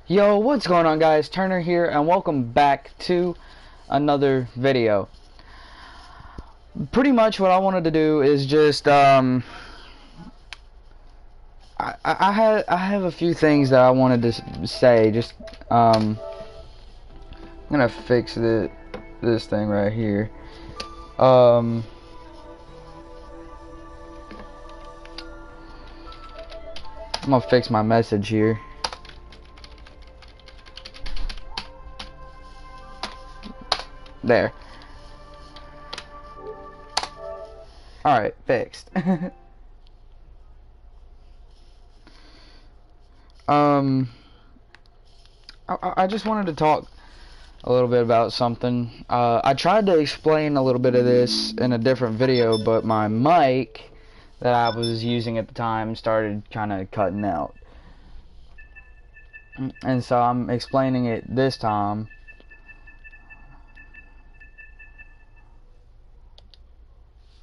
Yo, what's going on, guys? Turner here, and welcome back to another video. Pretty much what I wanted to do is just I have a few things that I wanted to say. Just I'm gonna fix this thing right here. I'm gonna fix my message here. There. Alright, fixed. I just wanted to talk a little bit about something. I tried to explain a little bit of this in a different video, but my mic that I was using at the time started kind of cutting out. And so I'm explaining it this time.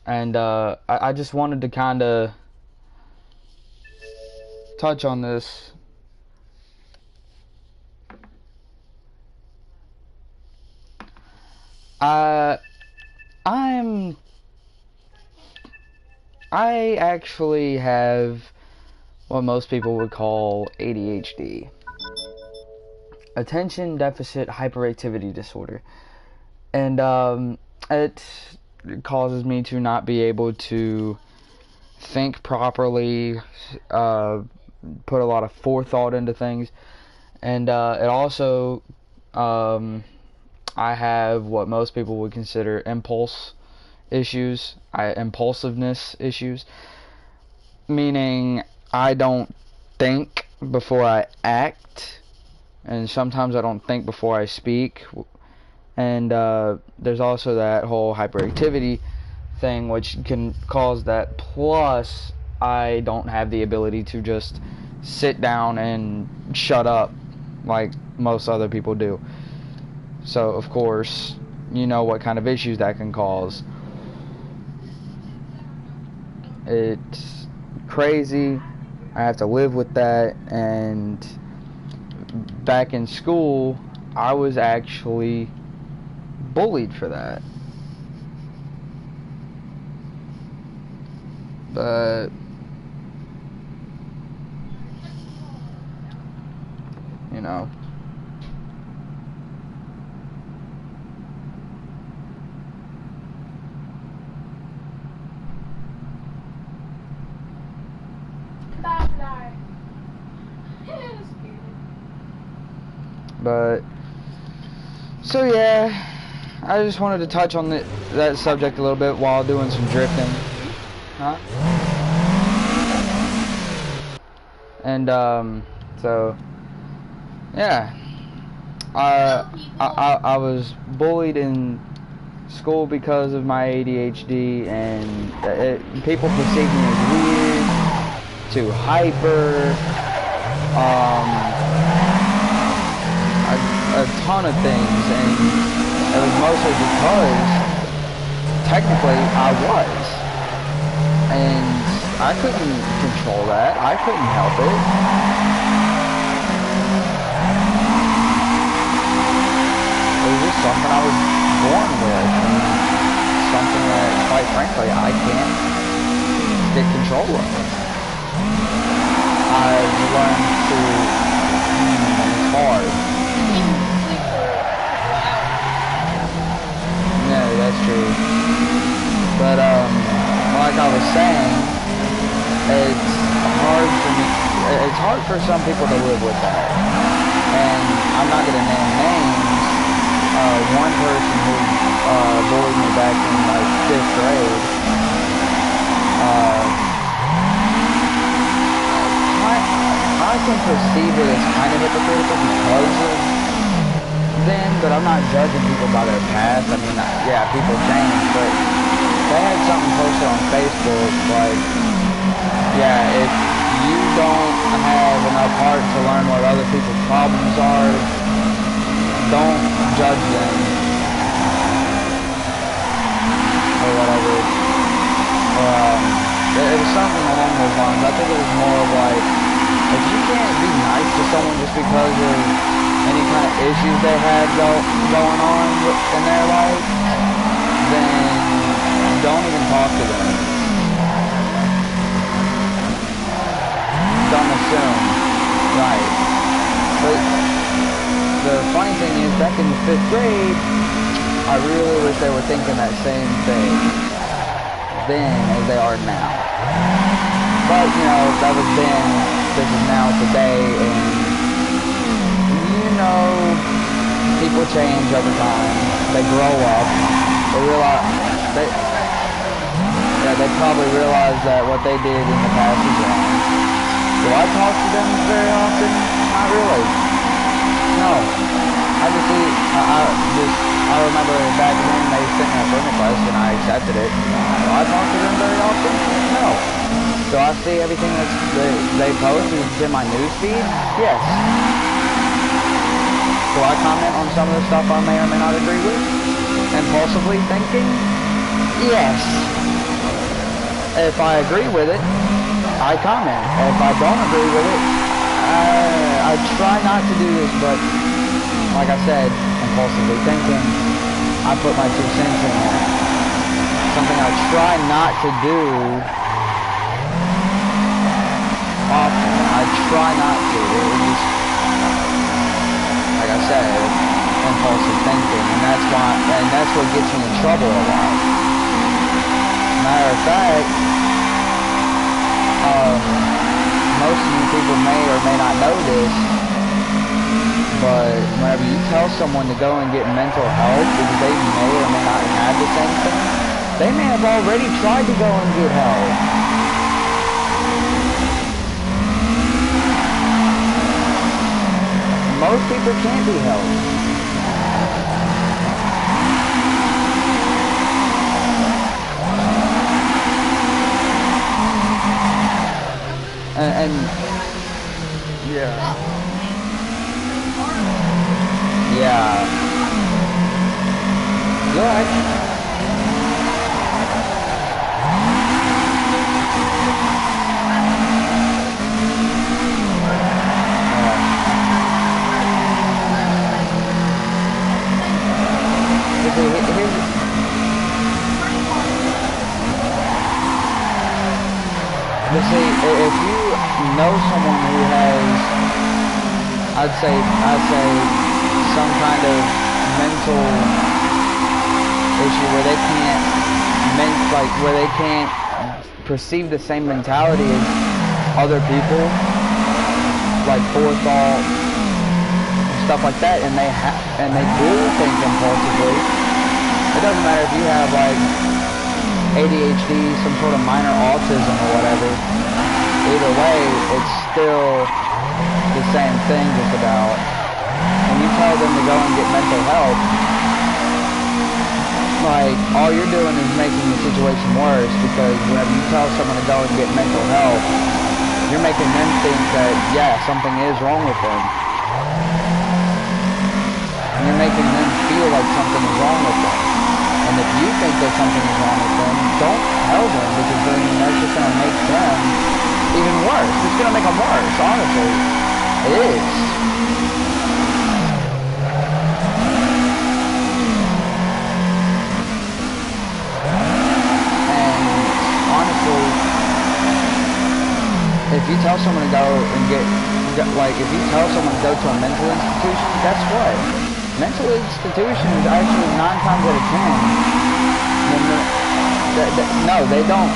And I just wanted to kind of touch on this. I actually have what most people would call ADHD. Attention Deficit Hyperactivity Disorder. And it causes me to not be able to think properly, put a lot of forethought into things, and it also I have what most people would consider impulsiveness issues, meaning I don't think before I act, and sometimes I don't think before I speak. And there's also that whole hyperactivity thing, which can cause that. Plus, I don't have the ability to just sit down and shut up like most other people do. So, of course, you know what kind of issues that can cause. It's crazy. I have to live with that. And back in school, I was actually bullied for that. But you know, but so yeah, I just wanted to touch on that subject a little bit while doing some drifting. Huh? And so yeah, I was bullied in school because of my ADHD, and people perceive me as weird, too hyper, a ton of things, and it was mostly because technically I was, and I couldn't control that. I couldn't help it. It was just something I was born with, and something that, quite frankly, I can't get control of. I've learned to, it's hard. Yeah, that's true. But, like I was saying, it's hard for some people to live with that. And I'm not gonna name names. One person who bullied me back in like 5th grade, I can perceive it as kind of hypocritical because of them, but I'm not judging people by their past. I mean, yeah, people change, but they had something posted on Facebook like, yeah, if you don't have enough heart to learn what other people's problems are, don't judge them, or whatever. It was something along those lines. I think it was more of like, if you can't be nice to someone just because of any kind of issues they have going on in their life, then don't even talk to them. Don't assume. Right. But the funny thing is, back in the 5th grade, I really wish they were thinking that same thing then as they are now. But, you know, that was then, this is now today, and, you know, people change over time. They grow up. They realize, they probably realize that what they did in the past is wrong. Do I talk to them very often? Not really. No. I remember back then they sent me a friend request and I accepted it. Do I talk to them very often? No. Do I see everything that they post is in my newsfeed? Yes. Do I comment on some of the stuff I may or may not agree with? Impulsively thinking? Yes. If I agree with it, I comment. If I don't agree with it, I try not to do this, but like I said, impulsively thinking, I put my 2 cents in there. Something I try not to do often. I try not to. It was just, like I said, impulsive thinking, and that's what gets me in trouble a lot. Matter of fact, most of you people may or may not know this, but whenever you tell someone to go and get mental health because they may or may not have the same thing, they may have already tried to go and get help. Most people can't be helped. And yeah. Yeah. You're right. But see, if you know someone who has, I'd say some kind of mental issue where they can't perceive the same mentality as other people, like forethought and stuff like that, and they do think impulsively. It doesn't matter if you have like ADHD, some sort of minor autism or whatever. Either way, it's still the same thing just about. When you tell them to go and get mental help, like, all you're doing is making the situation worse, because whenever you tell someone to go and get mental help, you're making them think that, yeah, something is wrong with them. And you're making them feel like something is wrong with them. And if you think that something is wrong with them, don't tell them, because then that's just going to make them even worse. It's going to make them worse, honestly. It is. And honestly, if you tell someone to go and if you tell someone to go to a mental institution, guess what? Mental institutions actually 9 times out of 10, no, they don't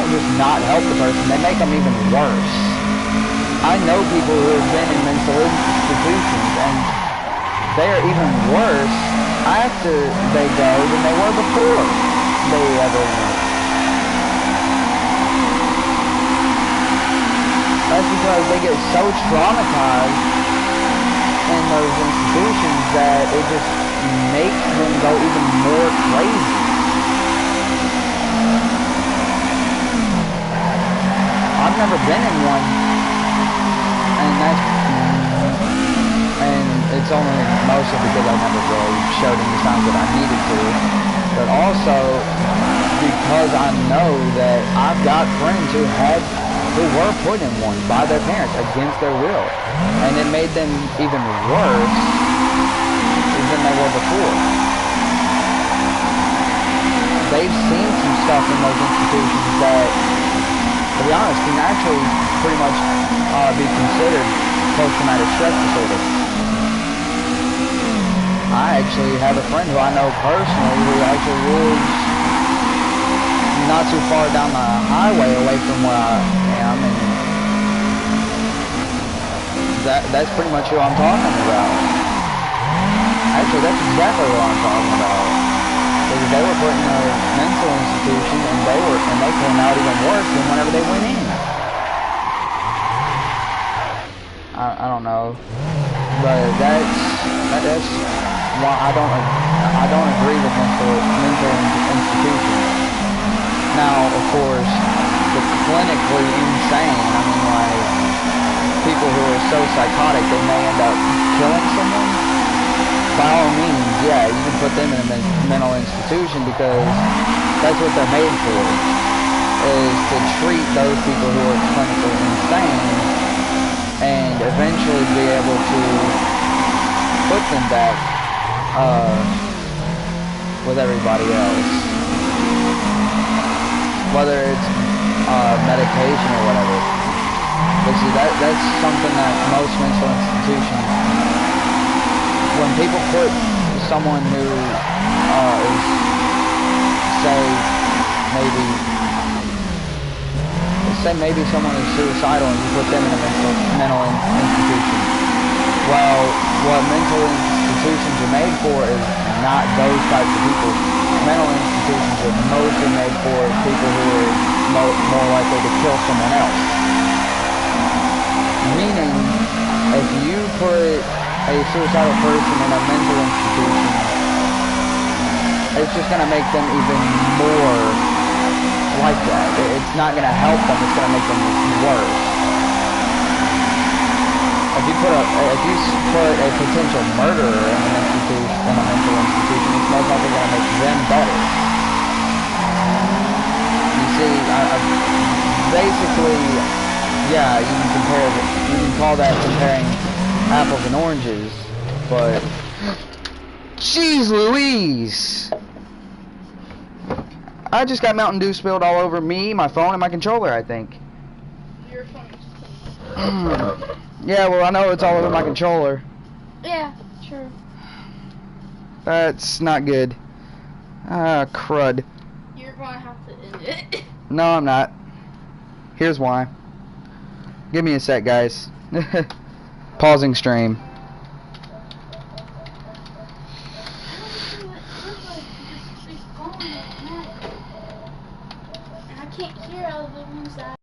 just not help the person, they make them even worse. I know people who have been in mental institutions, and they are even worse after they go than they were before they ever went. That's because they get so traumatized in those institutions that it just makes them go even more crazy. I've never been in one, and it's only mostly because I never really showed any signs that I needed to, but also because I know that I've got friends who had who were put in one by their parents against their will. And it made them even worse than they were before. They've seen some stuff in those institutions that, to be honest, can actually pretty much be considered post-traumatic stress disorder. I actually have a friend who I know personally who actually lives not too far down the highway away from where I am, and that's pretty much who I'm talking about. Actually, that's exactly what I'm talking about. Because they were put in a mental institution, and they came out even worse than whenever they went in. I don't know, but that's why I don't agree with mental institutions. Now, of course, the clinically insane, I mean, like, people who are so psychotic they may end up killing someone, by all means, yeah, you can put them in a mental institution because that's what they're made for, is to treat those people who are clinically insane and eventually be able to put them back with everybody else. Whether it's medication or whatever. But see, that's something that most mental institutions, when people put someone who is, say maybe someone is suicidal and you put them in a mental institution. Well, what mental institutions are made for is not those types of people. Mental institutions are mostly made for people who are more likely to kill someone else. Meaning, if you put a suicidal person in a mental institution, it's just going to make them even more like that. It's not going to help them, it's going to make them worse. If you put a potential murderer in a mental institution, it's most likely going to make them better. You see, basically, yeah, you can call that comparing apples and oranges, but jeez Louise! I just got Mountain Dew spilled all over me, my phone, and my controller, I think. Your phone is clean. Yeah, well, I know it's all over my controller. Yeah, true. That's not good. Ah, crud. You're gonna have to end it. No, I'm not. Here's why. Give me a sec, guys. Pausing stream. I can't hear all the ones that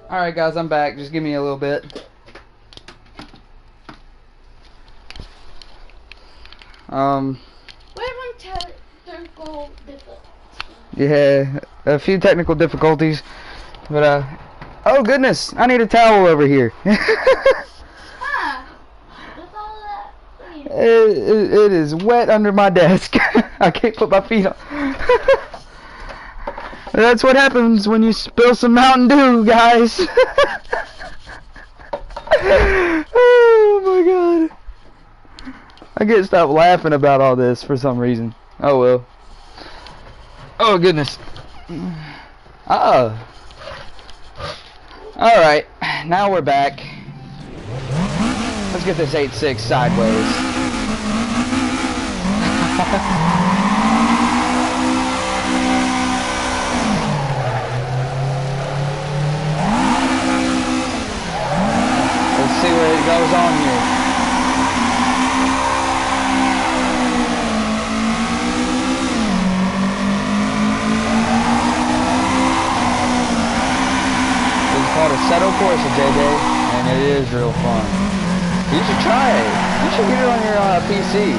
Alright guys, I'm back. Just give me a little bit. We're having technical difficulties. Yeah, a few technical difficulties. But, oh goodness, I need a towel over here. Ah, with all that. It is wet under my desk. I can't put my feet on. That's what happens when you spill some Mountain Dew, guys. Oh my god. I can't stop laughing about all this for some reason. Oh well. Oh goodness. Oh. Alright, now we're back. Let's get this 8.6 sideways. Let's see where it goes on here. It's called a Seto course at JJ, and it is real fun. You should try it. You should get it on your PC.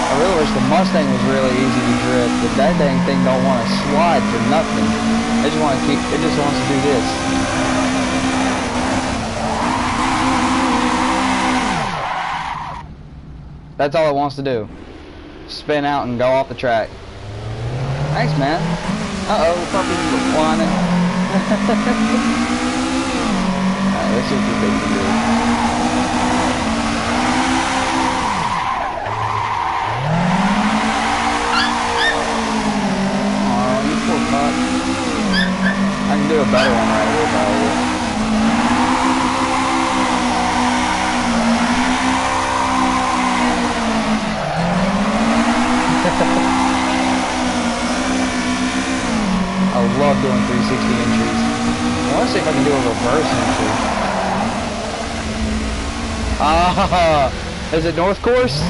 I really wish the Mustang was really easy to drift, but that dang thing don't want to slide for nothing. It just wants to do this. That's all it wants to do. Spin out and go off the track. Thanks, man. Uh-oh, the puppy's whining. Alright, let's see what this baby can do. Aw, you poor pup. I can do a better one right here, probably. I love doing 360 entries. I want to see if I can do a reverse entry. Ah, is it North Course?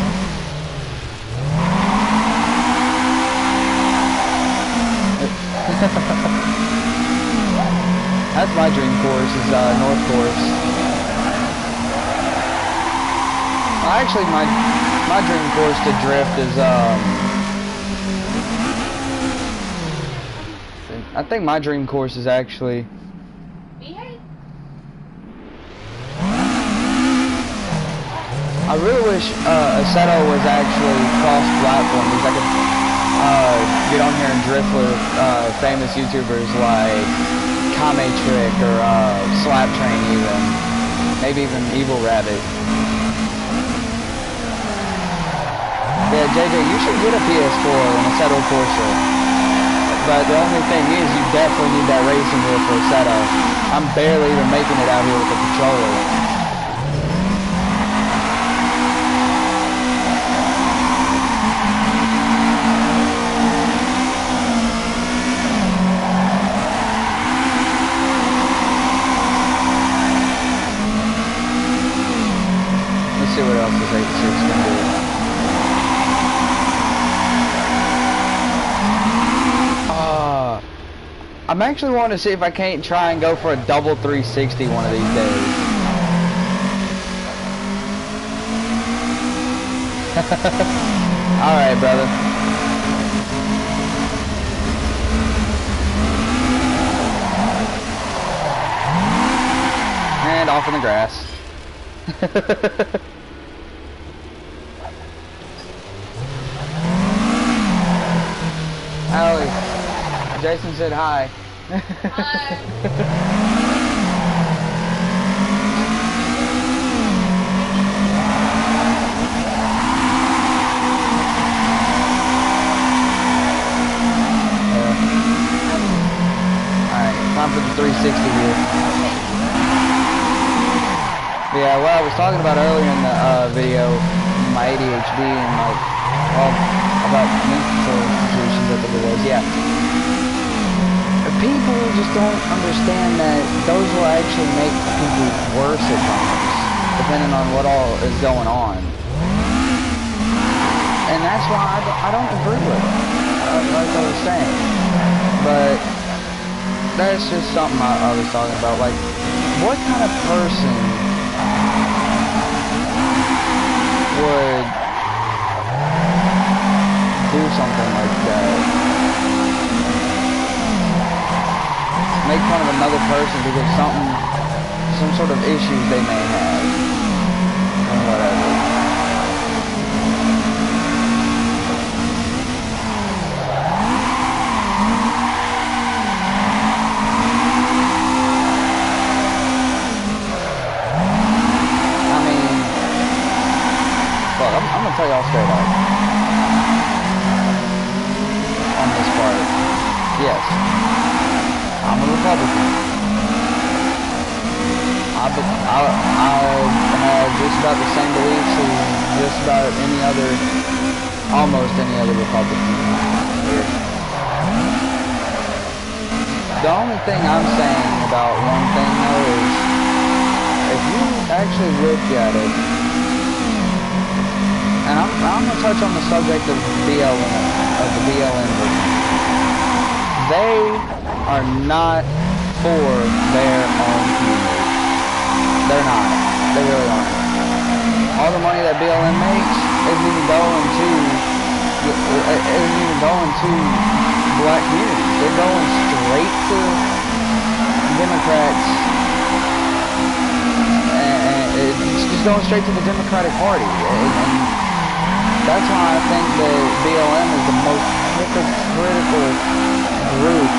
That's my dream course, is North Course. Actually, my dream course to drift is I think my dream course is actually I really wish Seto was actually cross-platform because I could get on here and drift with famous YouTubers like Kame Trick or Slap Train even. Maybe even Evil Rabbit. Yeah, JJ, you should get a PS4 and a Seto Corsa. But the only thing is, you definitely need that racing wheel for a Seto. I'm barely even making it out here with the controller. Let's see what else this 86 can do. I'm actually wanting to see if I can't try and go for a double 360 one of these days. Alright, brother. And off in the grass. Allie, Jason said hi. Hi. Alright, time for the 360 here. Yeah, what I was talking about earlier in the video, my ADHD and like, well, about mental institutions, I think it was, yeah. People just don't understand that those will actually make people worse at times. depending on what all is going on. And that's why I don't agree with it, like I was saying. But that's just something I was talking about. Like, what kind of person would do something like that? Make fun of another person because some sort of issues they may have, and whatever. I mean, look, I'm gonna tell y'all straight up on this part. Yes, I'm a Republican. I have just about the same beliefs as just about almost any other Republican here. The only thing I'm saying about one thing though is, if you actually look at it, and I'm going to touch on the subject of the BLM movement. They are not for their own community. They're not. They really aren't. All the money that BLM makes isn't even going to black communities. They're going straight to Democrats, and it's just going straight to the Democratic Party. And that's why I think that BLM is the most hypocritical group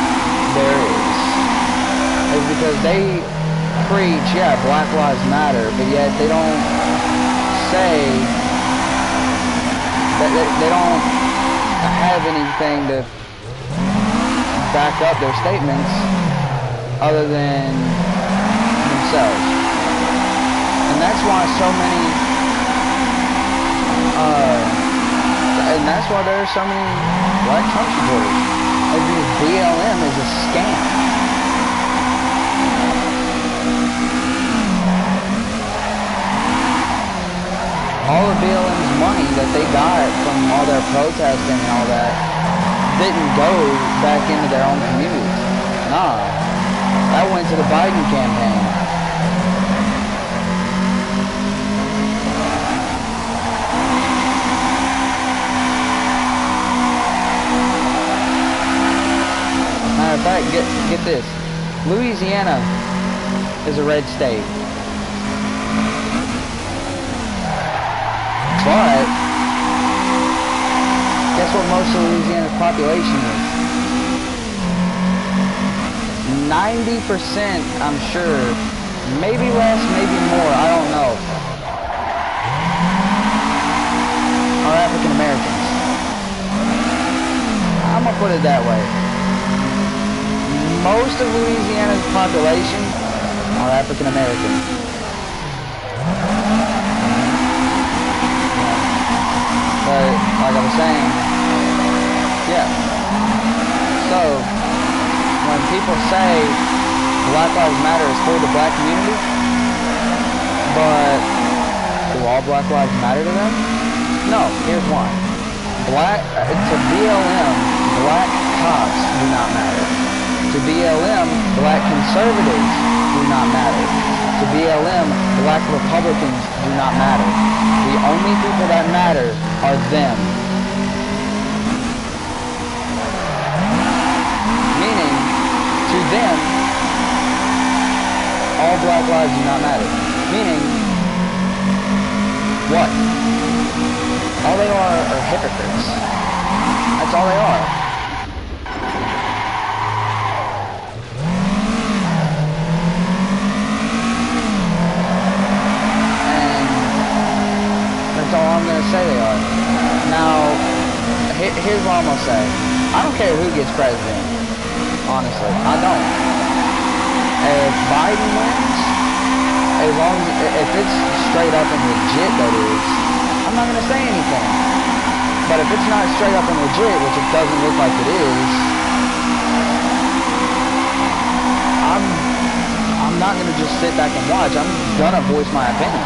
there is. Is because they preach, yeah, Black Lives Matter, but yet they don't say that they don't have anything to back up their statements other than themselves. And that's why there are so many black Trump supporters. Because BLM is a scam. All of BLM's money that they got from all their protesting and all that didn't go back into their own communities. Nah, that went to the Biden campaign. Matter of fact, get this. Louisiana is a red state. But guess what most of Louisiana's population is? 90%, I'm sure, maybe less, maybe more, I don't know, are African Americans. I'm gonna put it that way. Most of Louisiana's population are African American. But, like I was saying, yeah. So, when people say Black Lives Matter is for the black community, but do all Black Lives matter to them? No, here's why. To BLM, black cops do not matter. To BLM, black conservatives do not matter. To BLM, black Republicans do not matter. The only people that matter are them. Meaning, to them, all black lives do not matter. Meaning, what? All they are hypocrites. That's all they are. That's all I'm going to say they are. Now, here's what I'm going to say. I don't care who gets president. Honestly, I don't. If Biden wins, as long as, if it's straight up and legit, that is, I'm not going to say anything. But if it's not straight up and legit, which it doesn't look like it is, I'm not going to just sit back and watch, I'm gonna voice my opinion.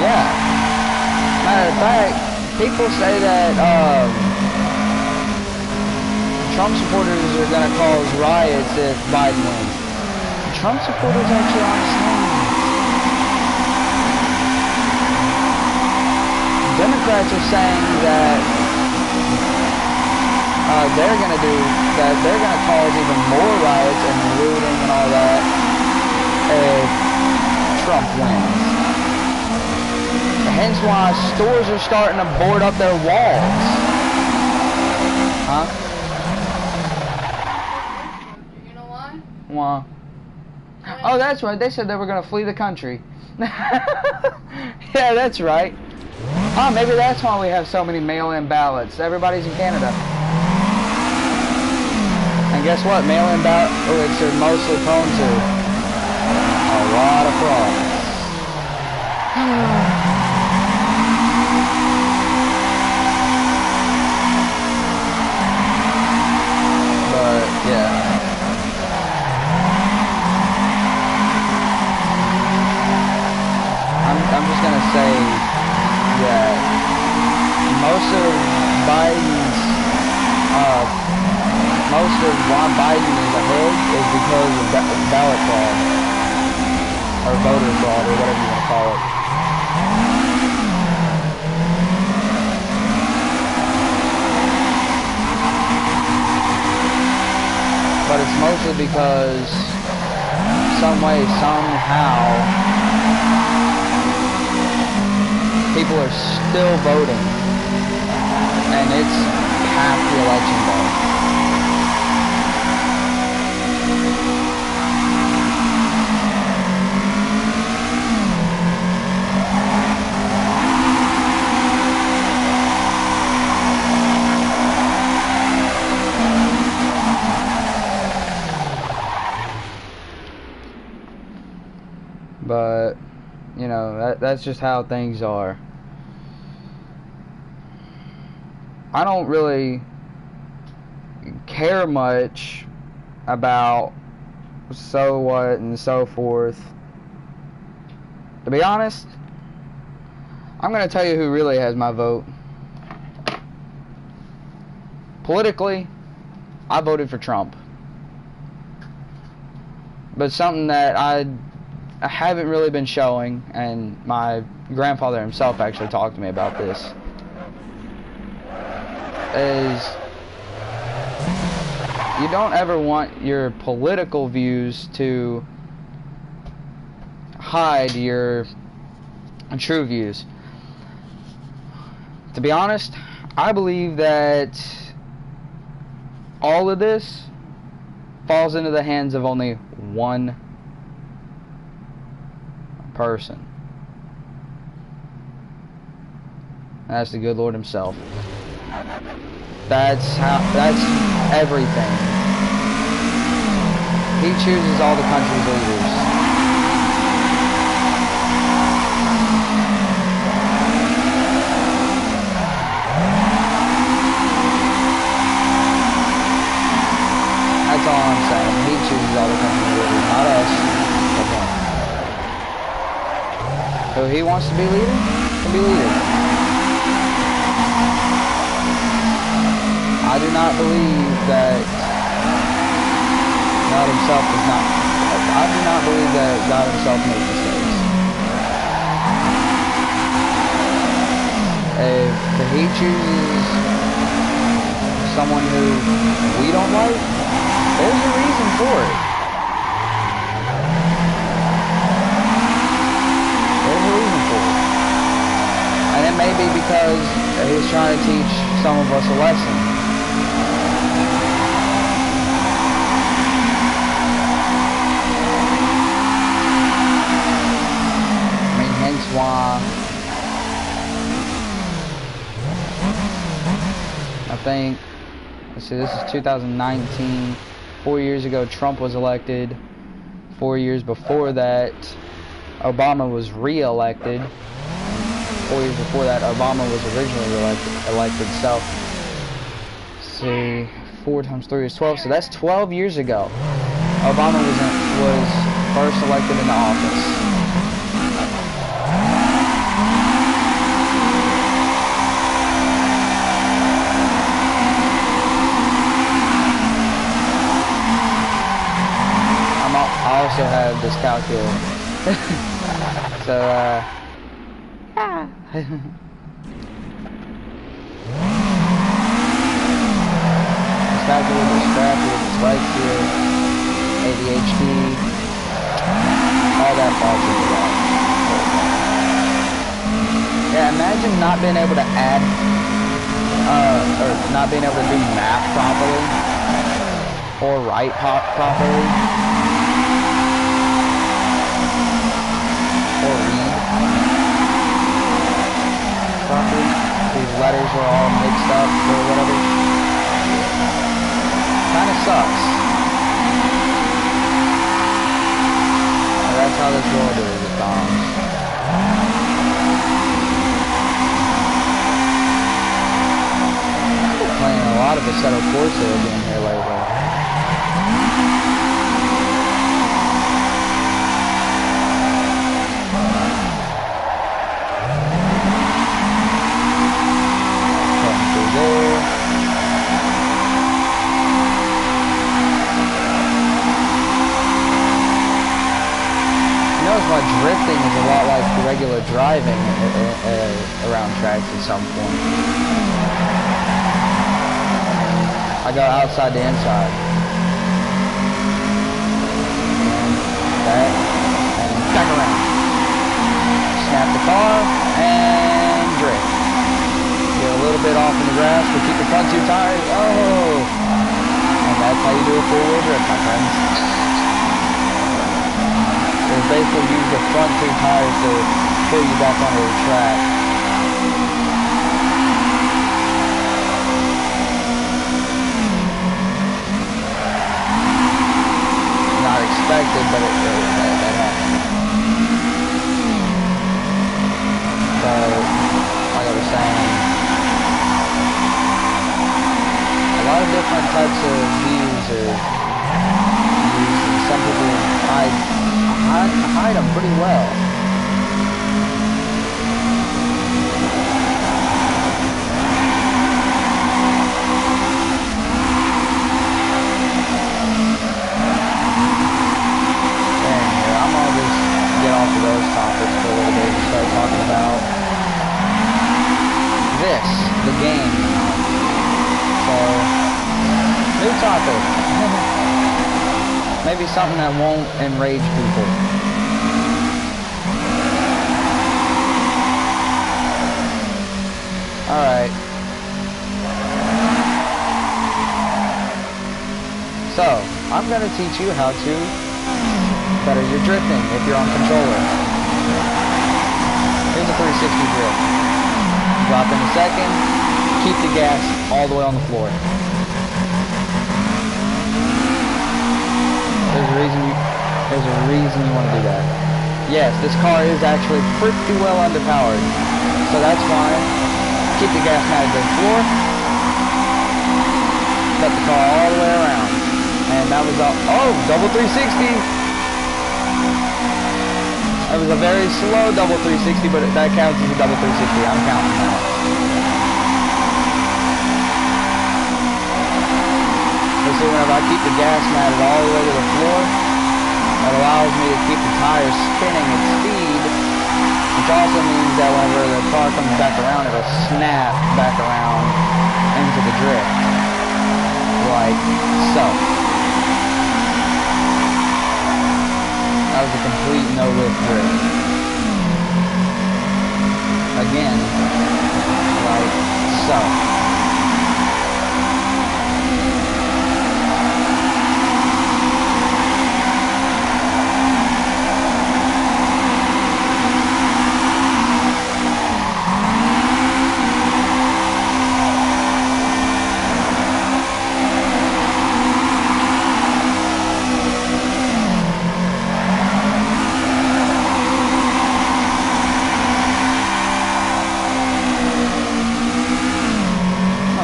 Yeah. Matter of fact, people say that Trump supporters are gonna cause riots if Biden wins. Trump supporters actually aren't saying. Democrats are saying that they're gonna cause even more riots and looting and all that if Trump wins. Hence why stores are starting to board up their walls. Huh? You know why? Why? Oh, that's right. They said they were gonna flee the country. Yeah, that's right. Oh, maybe that's why we have so many mail-in ballots. Everybody's in Canada. And guess what? Mail-in ballots are mostly prone to a lot of fraud. But, yeah. I'm just going to say that most of why Biden is ahead is because of ballot fraud, or voter fraud, or whatever you want to call it. But it's mostly because some way, somehow, people are still voting, and it's past the election day. But, you know, that's just how things are. I don't really care much about so what and so forth. To be honest, I'm going to tell you who really has my vote. Politically, I voted for Trump. But something that I haven't really been showing, and my grandfather himself actually talked to me about this, is you don't ever want your political views to hide your true views. To be honest, I believe that all of this falls into the hands of only one person. And that's the good Lord himself. That's everything. He chooses all the country's leaders. That's all I'm saying. He chooses all the country's leaders, not us, but him. Who he wants to be leader, can be leader. I do not believe that God himself does not. I do not believe that God himself makes mistakes. If he chooses someone who we don't like, there's a reason for it. There's a reason for it. And it may be because he's trying to teach some of us a lesson. Hence why I think, let's see, this is 2019. 4 years ago, Trump was elected. 4 years before that, Obama was re-elected. 4 years before that, Obama was originally elected. So, let's see, 4 times 3 is 12, so that's 12 years ago. Obama was first elected into office. I also have this calculator. So, this calculator, this graphic, this light here, ADHD, all that falls into that. Yeah, imagine not being able to add, or not being able to do math properly, or write properly. Or read properly. These letters are all mixed up or whatever. Kinda sucks. And that's how this world is at times. I've been playing a lot of Assetto Corsa again here lately. My drifting is a lot like regular driving around tracks at some point. I go outside to inside. That, and back around. Snap the car, and drift. Get a little bit off in the grass, but keep the front two tires. Oh! And that's how you do a four-wheel drift, my friends. Basically use the front two tires to pull you back onto the track. Not expected, but that happened. So, like I was saying, a lot of different types of views are used, and some people hide them pretty well. And I'm gonna just get off of those topics for a little bit and start talking about this, the game. So, new topic. Maybe something that won't enrage people. Alright. So, I'm going to teach you how to better your drifting if you're on controller. Here's a 360 drift. Drop in a second, keep the gas all the way on the floor. There's a reason you want to do that. Yes, this car is actually pretty well underpowered, so that's fine. Keep the gas pedal to the floor. Cut the car all the way around, and that was all. Oh, double 360. It was a very slow double 360, but that counts as a double 360. I'm counting that. So whenever I keep the gas matted all the way to the floor, it allows me to keep the tires spinning at speed, which also means that whenever the car comes back around, it'll snap back around into the drift, like so. That was a complete no-lift drift. Again, like so.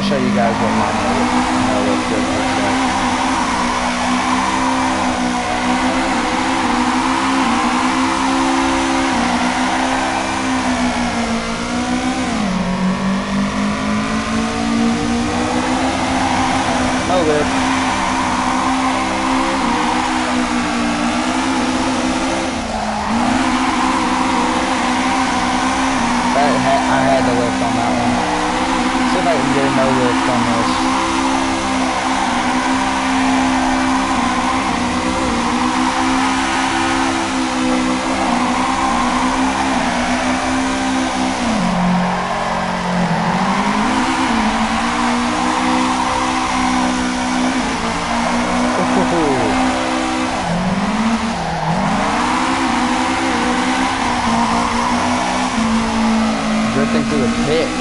show you guys what my no lift grip looks like. No lift. I had to lift on that one. See if I can get a no lift on this. Drifting through the pits.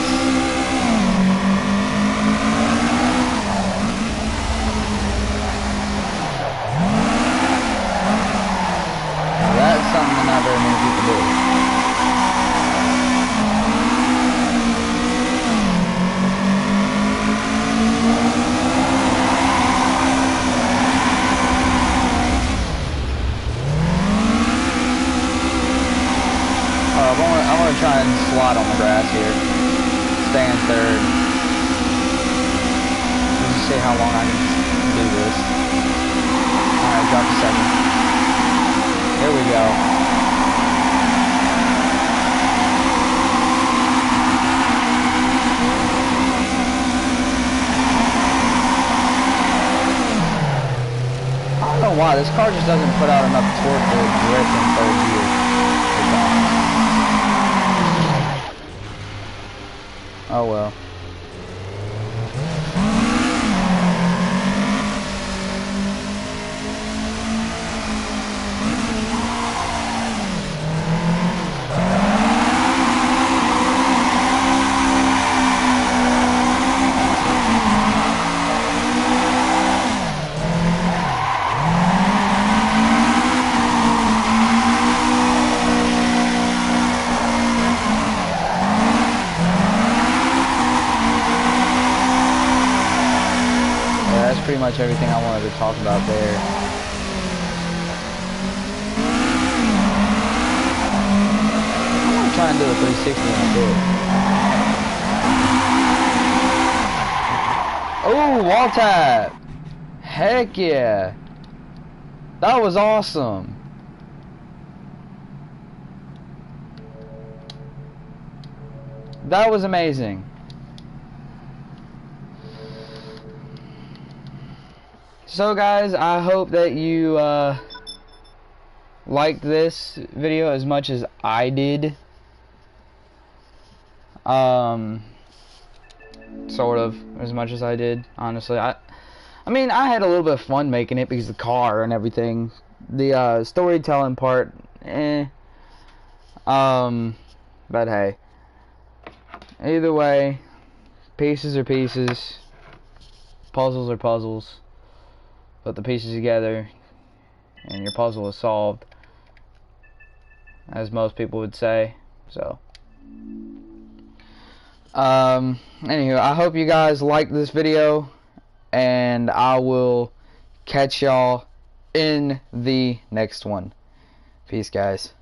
That's something not very many people do. I'm gonna try and slide on the grass here. Stay in third. Let's just see how long I can do this. Alright, drop to second. There we go. I don't know why this car just doesn't put out enough torque to drift in third gear. Oh well. Pretty much everything I wanted to talk about there. I'm gonna try and do a 360 in a bit. Oh, wall tap! Heck yeah! That was awesome. That was amazing. So guys, I hope that you liked this video as much as I did. Sort of as much as I did, honestly. I mean, I had a little bit of fun making it because of the car and everything. The storytelling part, but hey, either way, pieces are pieces, puzzles are puzzles. Put the pieces together and your puzzle is solved, as most people would say. So anywho, I hope you guys liked this video, and I will catch y'all in the next one. Peace, guys.